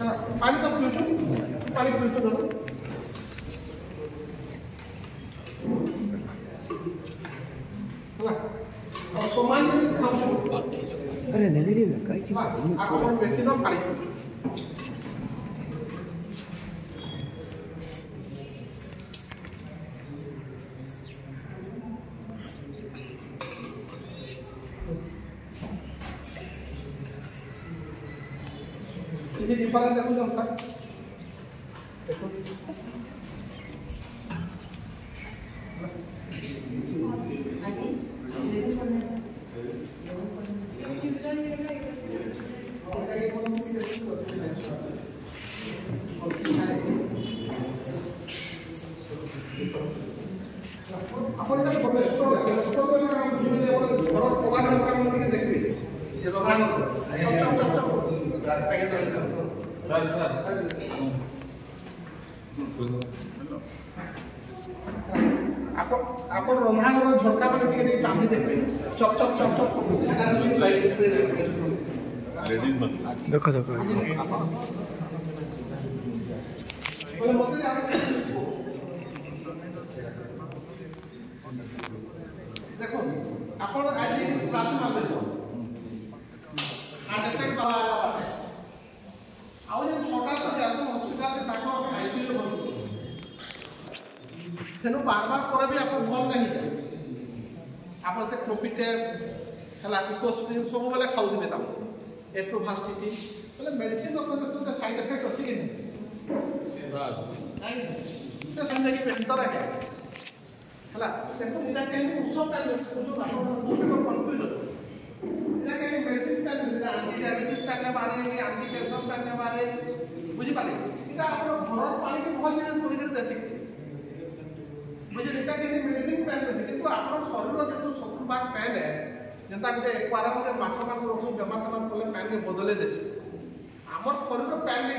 पानी तो पीछे पानी पीछे दो और समान में खाओ अरे नहीं रे काय की आप मेसिन में पानी सीधे डिफरेंस देखो जब सर देखो अपन এটা বলে ছোট কাম দিলে ওরা ঘর প্রোগ্রাম কাম করে দেখবে যে রোহান স্যার প্যাকেট ধরে স্যার স্যার ଆପଣ ରନ୍ଧାଘର ଝରକା ମାନେ ଟିକେ କାମି ଦେବେ ଚକ୍ ଚକ୍ ଚକ୍ ଚକ୍ ଦେଖ ଦେଖ ଦେଖ ଆପଣ ଆଜି ସାତ ମାସ ହାର୍ଟ ଆଟାକ୍ ବାଲା ଆଉ ଯେ ଛୋଟା କରି ଆସୁ ହସ୍ପିଟାଲ ତାକୁ ଆମେ ଆଇସିୟୁ ରେ ଭର୍ତ୍ତି ସେନୁ ବାରବାର ପରେ ବି ଆପଣ ଭଲ ନାହିଁ ଆପଣ ସେ କ୍ଲୋପିଟେମ୍ ହେଲା ଇକୋସ୍ପ୍ରିନ୍ ସବୁବେଳେ ଖାଉଥିବେ ତାକୁ ଏଟ୍ରୋଭାଷ୍ଟିଟି ବୋଲେ ମେଡିସିନ ଉପରେ ସାଇଡ୍ ଏଫେକ୍ଟ ଅଛି କି ନାହିଁ ସେ ସେମିତି କି ବେହତର है ହେଲା ଦେଖନ୍ତୁ ଏଇଟା କେମିତି ଉତ୍ସବ ଟାଇମ୍ ଆପଣ କନଫ୍ୟୁଜ୍ ଏଇଟା କେମିତି ମେଡିସିନ ଟାଇମ୍ ସେଟା ଆଣ୍ଟି ଡାଇବେଟିସ୍ ଟାଇମ୍ ବାହାରେ କି ଆଣ୍ଟି କ୍ୟାନ୍ସର ଟାଇମ୍ ବାହାରେ ବୁଝିପାରିଲେ ଏଇଟା ଆପଣ ଘର ପାଣିକି ଭଲ ଜିନିଷ କରିକି ଦେଶୀ बुझे एटा के मेडिसिन पेन है किंतु आपन शरीर जेतु 70 भाग पेन है जनता के एक्वारियम रे माछ मान रखु बेमार तमाम कोले पेन के बदले दे हमर शरीर पेन